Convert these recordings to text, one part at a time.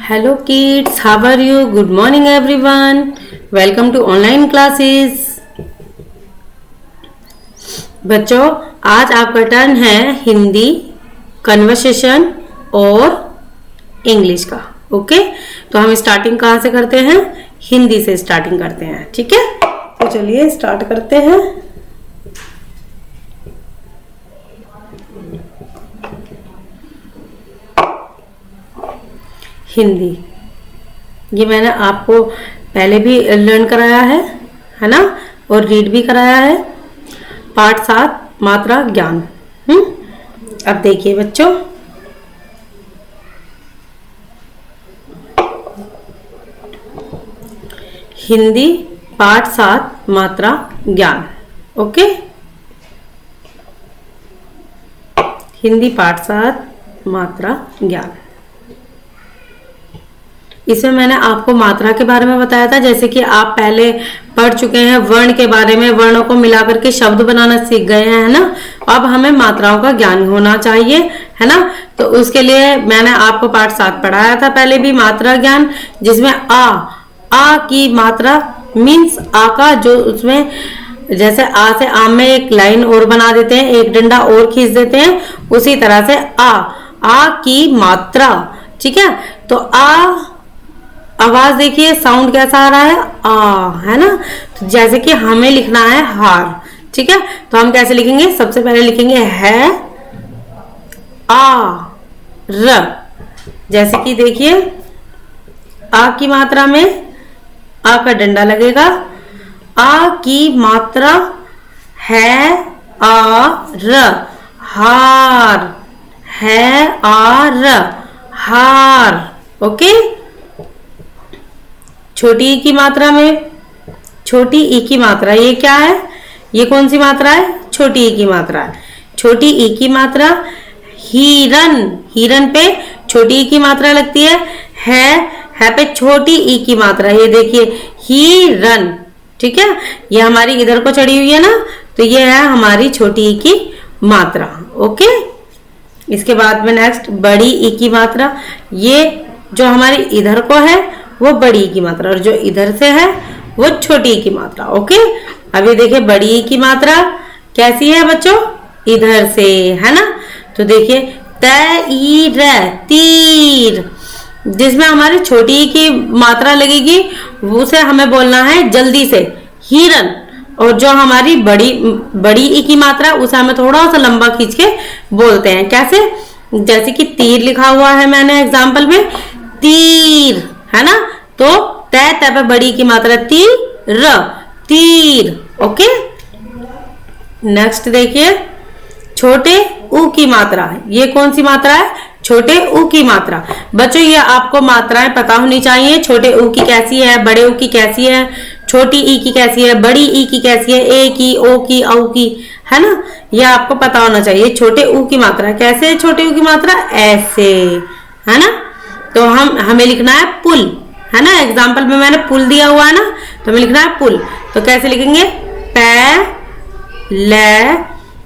Hello kids, how are you? Good morning everyone. Welcome to online classes. बच्चों, आज आपका turn है Hindi, conversation और इंग्लिश का। ओके, तो हम स्टार्टिंग कहाँ से करते हैं? हिंदी से स्टार्टिंग करते हैं। ठीक है, तो चलिए स्टार्ट करते हैं। हिंदी, ये मैंने आपको पहले भी लर्न कराया है ना, और रीड भी कराया है। पाठ 7 मात्रा ज्ञान। अब देखिए बच्चों, हिंदी पाठ 7 मात्रा ज्ञान। ओके, हिंदी पाठ 7 मात्रा ज्ञान। इसमें मैंने आपको मात्रा के बारे में बताया था, जैसे कि आप पहले पढ़ चुके हैं वर्ण के बारे में, वर्णों को मिलाकर के शब्द बनाना सीख गए हैं, है ना। अब हमें मात्राओं का ज्ञान होना चाहिए, है ना। तो उसके लिए मैंने आपको पाठ 7 पढ़ाया था पहले भी, मात्रा ज्ञान, जिसमें आ की मात्रा मीन्स आ का जो उसमें, जैसे आ से आम में एक लाइन और बना देते हैं, एक डंडा और खींच देते हैं, उसी तरह से आ की मात्रा। ठीक है, तो आवाज देखिए, साउंड कैसा आ रहा है, है ना। तो जैसे कि हमें लिखना है हार। ठीक है, तो हम कैसे लिखेंगे? सबसे पहले लिखेंगे है आ र। जैसे कि देखिए, आ की मात्रा में आ का डंडा लगेगा, आ की मात्रा है आ र, हार, है आ र, हार। ओके, छोटी ई की मात्रा में, छोटी ई की मात्रा, ये क्या है? ये कौन सी मात्रा है? छोटी ई की मात्रा है। छोटी ई की मात्रा हिरन, हिरन पे छोटी ई की मात्रा लगती है पे छोटी ई की मात्रा, ये देखिए हिरन। ठीक है, ये हमारी इधर को चढ़ी हुई है ना, तो ये है हमारी छोटी ई की मात्रा। ओके, इसके बाद में नेक्स्ट बड़ी ई की मात्रा, ये जो हमारी इधर को है वो बड़ी ई की मात्रा, और जो इधर से है वो छोटी ई की मात्रा। ओके, अब ये देखिए बड़ी ई की मात्रा कैसी है बच्चों? इधर से, है ना। तो देखिए तीर, जिसमें हमारी छोटी ई की मात्रा लगेगी उसे हमें बोलना है जल्दी से हिरन, और जो हमारी बड़ी ई की मात्रा उसे हमें थोड़ा सा लंबा खींच के बोलते हैं। कैसे? जैसे कि तीर लिखा हुआ है मैंने एग्जाम्पल में, तीर, है ना। तो तय पे बड़ी की मात्रा तीर। ओके, नेक्स्ट देखिए छोटे ऊ की मात्रा, ये कौन सी मात्रा है? छोटे ऊ की मात्रा। बच्चों, ये आपको मात्राएं पता होनी चाहिए, छोटे ऊ की कैसी है, बड़े ऊ की कैसी है, छोटी ई की कैसी है, बड़ी ई की कैसी है, ए की, ओ की, औ की, है ना। ये आपको पता होना चाहिए। छोटे ऊ की मात्रा कैसे है? छोटे ऊ की मात्रा ऐसे, है ना। तो हमें लिखना है पुल, है ना। एग्जाम्पल में मैंने पुल दिया हुआ है ना, तो हमें लिखना है पुल। तो कैसे लिखेंगे?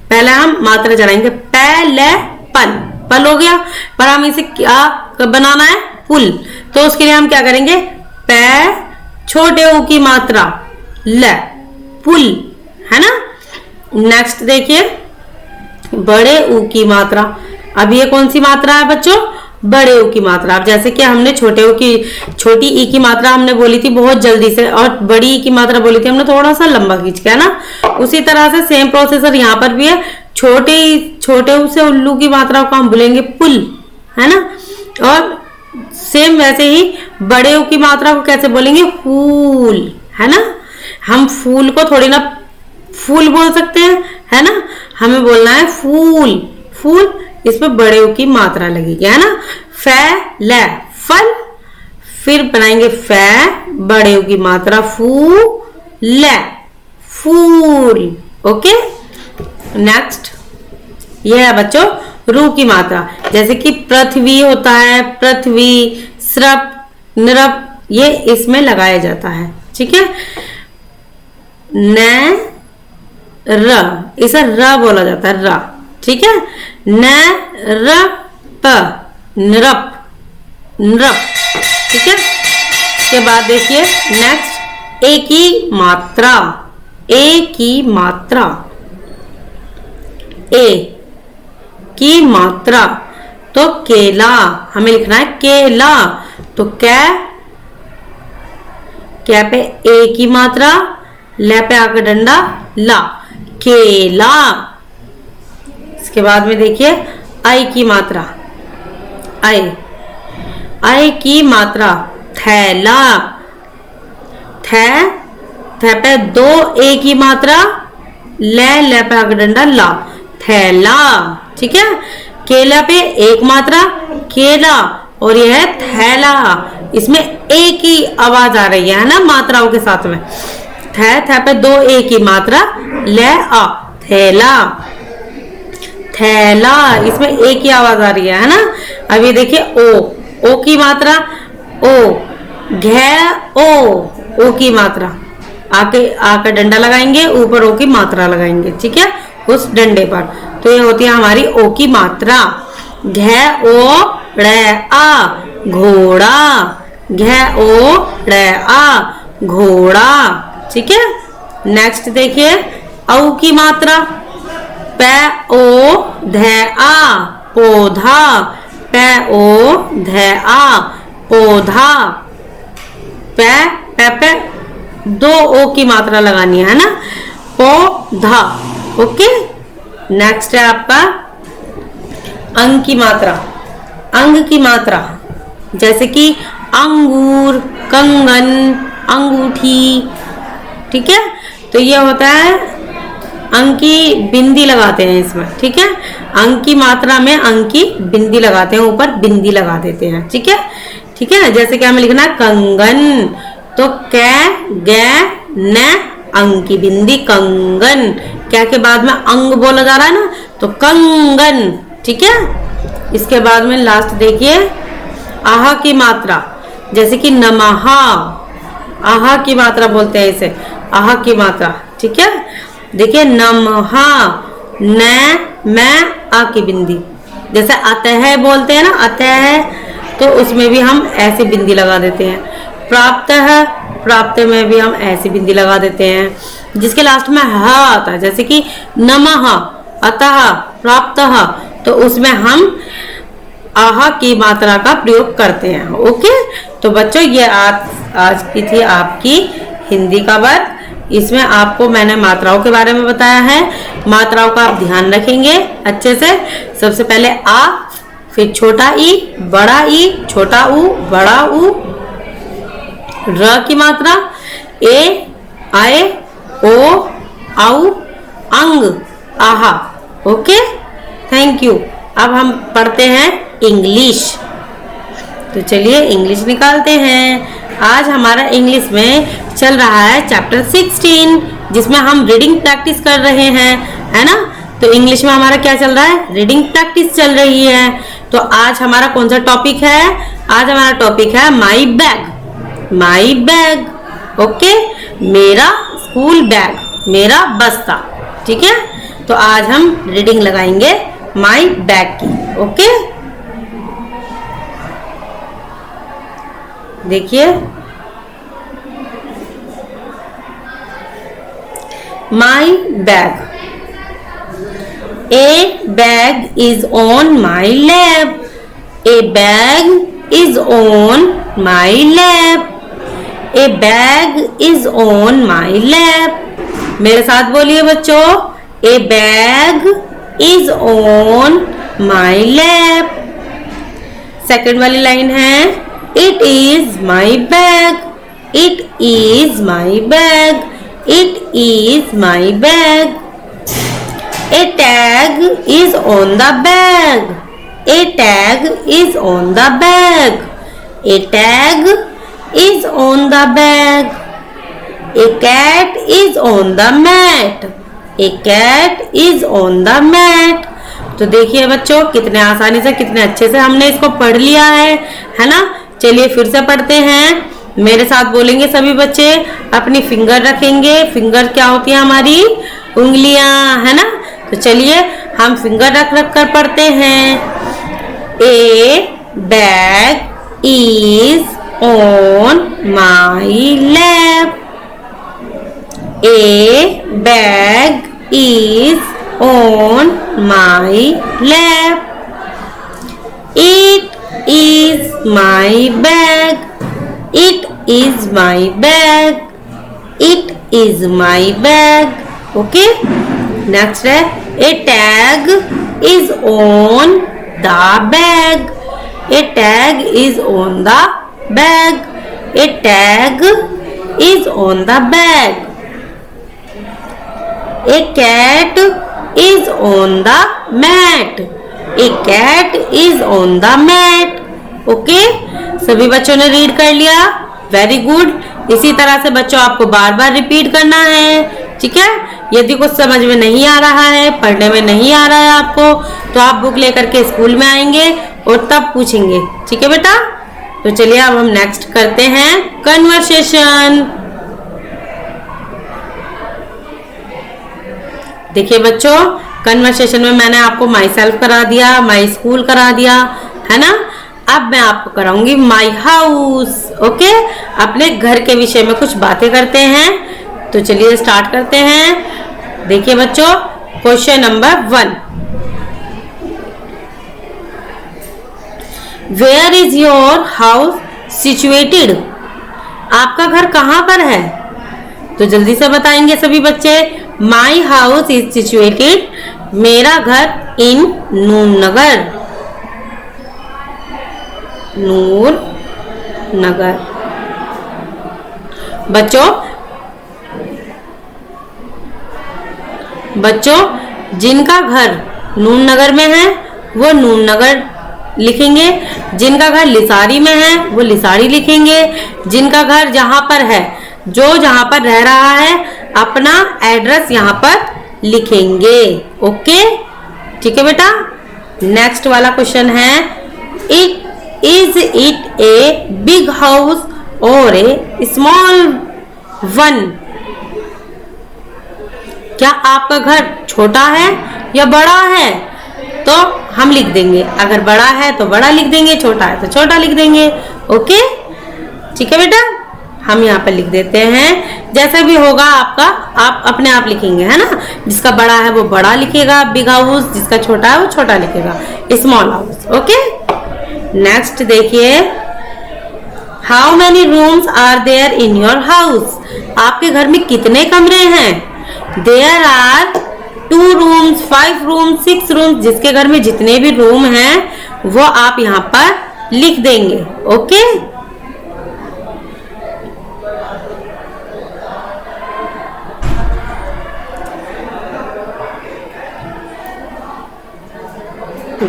पहले हम मात्रा चढ़ाएंगे, पल हो गया, पर हम इसे क्या बनाना है? पुल। तो उसके लिए हम क्या करेंगे? छोटे ऊ की मात्रा पुल, है ना। नेक्स्ट देखिए बड़े ऊ की मात्रा। अब ये कौन सी मात्रा है बच्चों? बड़े ऊ की मात्रा। अब जैसे कि हमने छोटी ई की मात्रा हमने बोली थी बहुत जल्दी से, और बड़ी ई की मात्रा बोली थी हमने थोड़ा सा लंबा खींच के, है ना। उसी तरह से सेम प्रोसेसर यहाँ पर भी है। छोटे ऊ से उल्लू की मात्रा को हम बोलेंगे पुल, है ना। और सेम वैसे ही बड़े ऊ की मात्रा को कैसे बोलेंगे? फूल, है ना। हम फूल को थोड़ी ना फूल बोल सकते हैं, है ना। हमें बोलना है फूल, इसमें बड़े ऊ की मात्रा लगेगी, है ना। फल, फिर बनाएंगे बड़े ऊ की मात्रा फूल। ओके, नेक्स्ट ये है बच्चों रू की मात्रा। जैसे कि पृथ्वी होता है, पृथ्वी, स्रप, नृप, ये इसमें लगाया जाता है। ठीक है, इसे र बोला जाता है, र। ठीक है, नृप, नृप, नृप। ठीक है। इसके बाद देखिए नेक्स्ट ए की मात्रा, ए की मात्रा, ए की मात्रा तो केला, हमें लिखना है केला। तो क्या पे ए की मात्रा, ल पे आकर डंडा ला, केला। इसके बाद में देखिए आई की मात्रा, आई की मात्रा थैला, थ पे दो ए की मात्रा, ल पे आकर डंडा ला, थैला। ठीक है। केला पे एक मात्रा केला और यह है थैला, इसमें ए की आवाज आ रही है ना मात्राओं के साथ में। थ पे दो ए की मात्रा, ल आ, थैला, थैला, इसमें ए की आवाज आ रही है ना। अब ये देखिए ओ की मात्रा, ओ ओ की मात्रा, आके डंडा लगाएंगे, ऊपर ओ की मात्रा लगाएंगे। ठीक है, उस डंडे पर। तो ये होती है हमारी ओ की मात्रा। घ ओ ड़ आ घोड़ा, घ ओ ड़ आ घोड़ा। ठीक है। नेक्स्ट देखिए औ की मात्रा, प ओ ध आ पौधा, प ओ ध आ पौधा, पे दो ओ की मात्रा लगानी है ना, पौधा। ओके। नेक्स्ट है आपका अंग की मात्रा, अंग की मात्रा जैसे कि अंगूर, कंगन, अंगूठी। ठीक है। तो ये होता है अंग की बिंदी लगाते हैं इसमें। ठीक है। अंग की मात्रा में अंग की बिंदी लगाते हैं, ऊपर बिंदी लगा देते हैं। ठीक है। ठीक है। जैसे कि हमें लिखना है कंगन, तो ग न अंग की बिंदी कंगन, क्या के बाद में अंग बोला जा रहा है ना, तो कंगन। ठीक है। इसके बाद में लास्ट देखिए आहा की मात्रा, जैसे कि नमहा, आहा की मात्रा बोलते हैं इसे, आहा की मात्रा। ठीक है। देखिए नमहा, न मैं आ की बिंदी, जैसे अतः बोलते हैं ना, अतः, तो उसमें भी हम ऐसे बिंदी लगा देते हैं। प्राप्त है, प्राप्त में भी हम ऐसी बिंदी लगा देते हैं। जिसके लास्ट में ह आता है, जैसे कि नमः, अतः, प्राप्त, तो उसमें हम आहा की मात्रा का प्रयोग करते हैं। ओके। तो बच्चों ये आज की थी आपकी हिंदी का वर्ग। इसमें आपको मैंने मात्राओं के बारे में बताया है। मात्राओं का आप ध्यान रखेंगे अच्छे से। सबसे पहले आ, फिर छोटा ई, बड़ा ई, छोटा ऊ, बड़ा ऊ। र की मात्रा ए, आए, ओ, आउ, अंग, आहा। ओके। Thank you. अब हम पढ़ते हैं इंग्लिश। तो चलिए इंग्लिश निकालते हैं। आज हमारा इंग्लिश में चल रहा है चैप्टर 16, जिसमें हम रीडिंग प्रैक्टिस कर रहे हैं, है ना। तो इंग्लिश में हमारा क्या चल रहा है, रीडिंग प्रैक्टिस चल रही है। तो आज हमारा कौन सा टॉपिक है, आज हमारा टॉपिक है my bag, my bag. Okay. मेरा स्कूल बैग, मेरा बस्ता। ठीक है। तो आज हम रीडिंग लगाएंगे माई बैग की। ओके। देखिए my bag, A bag is on my lap, A bag is on my lap, A bag is on my lap. मेरे साथ बोलिए बच्चों, ए bag is on my lap. Second वाली लाइन है, it is my bag, it is my bag, it is my bag. A tag is on the bag, A tag is on the bag, A tag is on the bag, a cat is on the mat, a cat is on the mat। तो देखिए बच्चों कितने आसानी से, कितने अच्छे से हमने इसको पढ़ लिया है ना। चलिए फिर से पढ़ते हैं। मेरे साथ बोलेंगे सभी बच्चे, अपनी फिंगर रखेंगे। फिंगर क्या होती है हमारी, उंगलियां, है ना। तो चलिए हम फिंगर रख रख कर पढ़ते हैं। ए bag is on my lap. A bag is on my lap. It is my bag. It is my bag. It is my bag. Okay. Next है a tag is on the bag. A tag is on the bag. A tag is on the bag. A cat is on the mat. A cat is on the mat. Okay सभी बच्चों ने read कर लिया, very good. इसी तरह से बच्चों आपको बार बार रिपीट करना है, ठीक है। यदि कुछ समझ में नहीं आ रहा है, पढ़ने में नहीं आ रहा है आपको, तो आप बुक लेकर के स्कूल में आएंगे और तब पूछेंगे, ठीक है बेटा। तो चलिए अब हम नेक्स्ट करते हैं कन्वर्सेशन। देखिए बच्चों, कन्वर्सेशन में मैंने आपको माई सेल्फ करा दिया, माई स्कूल करा दिया, है ना। अब मैं आपको कराऊंगी माई हाउस। ओके, अपने घर के विषय में कुछ बातें करते हैं। तो चलिए स्टार्ट करते हैं। देखिए बच्चों, question number 1, where is your house situated? आपका घर कहाँ पर है? तो जल्दी से बताएंगे सभी बच्चे। माई हाउस इज सिचुएटेड, मेरा घर इन नूरनगर। नूर नगर। बच्चों जिनका घर नूरनगर में है वो नूरनगर लिखेंगे, जिनका घर लिसारी में है वो लिसारी लिखेंगे, जिनका घर जहां पर है, जो जहां पर रह रहा है, अपना एड्रेस यहां पर लिखेंगे। ओके, ठीक है बेटा। नेक्स्ट वाला क्वेश्चन है, is it a big house और ए स्मॉल वन? क्या आपका घर छोटा है या बड़ा है? तो हम लिख देंगे, अगर बड़ा है तो बड़ा लिख देंगे, छोटा है तो छोटा लिख देंगे। ओके, ठीक है बेटा। हम यहाँ पर लिख देते हैं, जैसा भी होगा आपका, आप अपने आप लिखेंगे, है ना। जिसका बड़ा है वो बड़ा लिखेगा, बिग हाउस, जिसका छोटा है वो छोटा लिखेगा, स्मॉल हाउस। ओके, नेक्स्ट देखिए, how many rooms are there in your house? आपके घर में कितने कमरे हैं? There are 2 rooms, 5 rooms, 6 rooms. जिसके घर में जितने भी रूम हैं वो आप यहाँ पर लिख देंगे। ओके,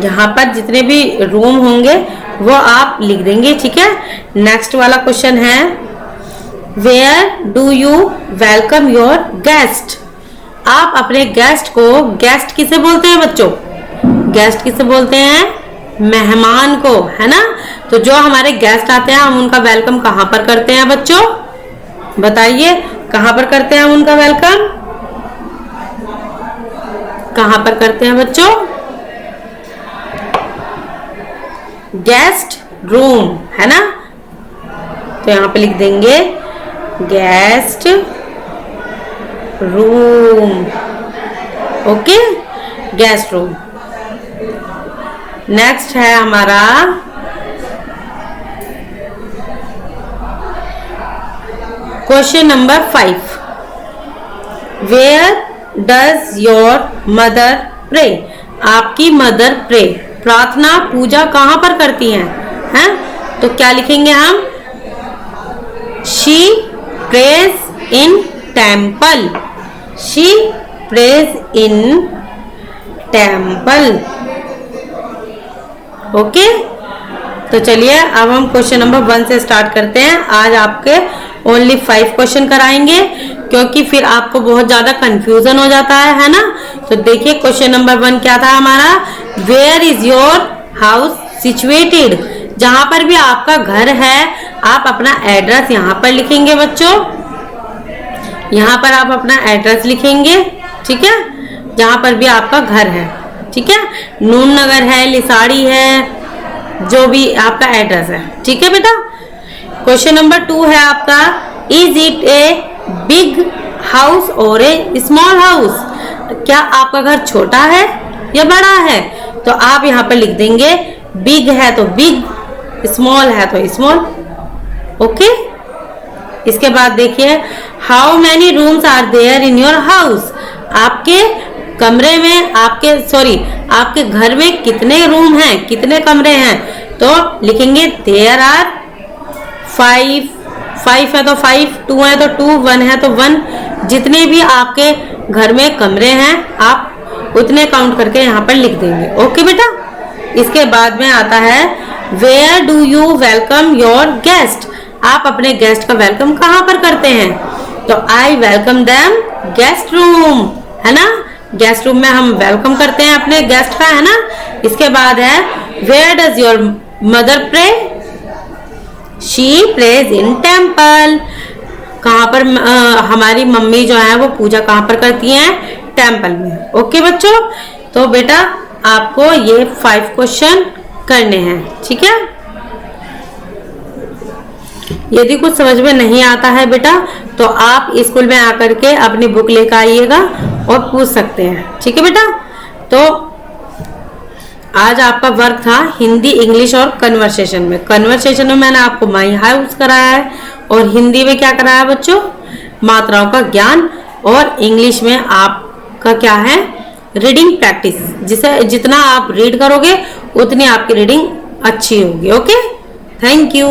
यहाँ पर जितने भी रूम होंगे वो आप लिख देंगे, ठीक है। नेक्स्ट वाला क्वेश्चन है, where do you welcome your guest? आप अपने गेस्ट को, गेस्ट किसे बोलते हैं बच्चों? गेस्ट किसे बोलते हैं? मेहमान को, है ना। तो जो हमारे गेस्ट आते हैं हम उनका वेलकम कहाँ पर करते हैं बच्चों? बताइए, कहाँ पर करते हैं हम उनका वेलकम? कहाँ पर करते हैं बच्चों? गेस्ट रूम, है ना। तो यहाँ पे लिख देंगे guest room. Okay, guest room. Next है हमारा question number 5, where does your mother pray? आपकी मदर प्रे, प्रार्थना, पूजा कहाँ पर करती हैं? हैं? तो क्या लिखेंगे हम? She prays in temple. She prays in temple. Okay, तो चलिए अब हम क्वेश्चन नंबर 1 से स्टार्ट करते हैं। आज आपके ओनली 5 क्वेश्चन कराएंगे, क्योंकि फिर आपको बहुत ज्यादा कंफ्यूजन हो जाता है ना। तो देखिए क्वेश्चन नंबर 1 क्या था हमारा, where is your house situated? जहां पर भी आपका घर है आप अपना एड्रेस यहाँ पर लिखेंगे बच्चों। यहाँ पर आप अपना एड्रेस लिखेंगे, ठीक है, जहां पर भी आपका घर है, ठीक है। नूरनगर है, लिसाड़ी है, जो भी आपका एड्रेस है, ठीक है बेटा। क्वेश्चन नंबर 2 है आपका, is it a big house और ए स्मॉल हाउस? क्या आपका घर छोटा है या बड़ा है? तो आप यहाँ पर लिख देंगे बिग है तो बिग, स्मॉल है तो स्मॉल। ओके, इसके बाद देखिए, how many rooms are there in your house? आपके कमरे में, आपके घर में कितने रूम हैं, कितने कमरे हैं? तो लिखेंगे देयर आर 5, 5 है तो 5, 2 है तो 2, 1 है तो 1। जितने भी आपके घर में कमरे हैं आप उतने काउंट करके यहाँ पर लिख देंगे। ओके बेटा, इसके बाद में आता है, where do you welcome your guest? आप अपने गेस्ट का वेलकम कहाँ पर करते हैं? तो I welcome them guest room, है ना, गेस्ट रूम में हम वेलकम करते हैं अपने गेस्ट का, है ना। इसके बाद है, where does your mother pray? She prays in temple. कहाँ पर हमारी मम्मी जो है वो पूजा कहाँ पर करती हैं? टेम्पल में। ओके बच्चों, तो बेटा आपको ये 5 क्वेश्चन करने हैं, ठीक है। यदि कुछ समझ में नहीं आता है बेटा तो आप स्कूल में आकर के अपनी बुक लेकर आइएगा और पूछ सकते हैं, ठीक है बेटा। तो आज आपका वर्क था हिंदी, इंग्लिश और कन्वर्सेशन में। कन्वर्सेशन में मैंने आपको माई हाउस कराया है और हिंदी में क्या कराया बच्चों? मात्राओं का ज्ञान, और इंग्लिश में आपका क्या है? Reading practice. जितना आप रीड करोगे उतनी आपकी रीडिंग अच्छी होगी। Okay, thank you.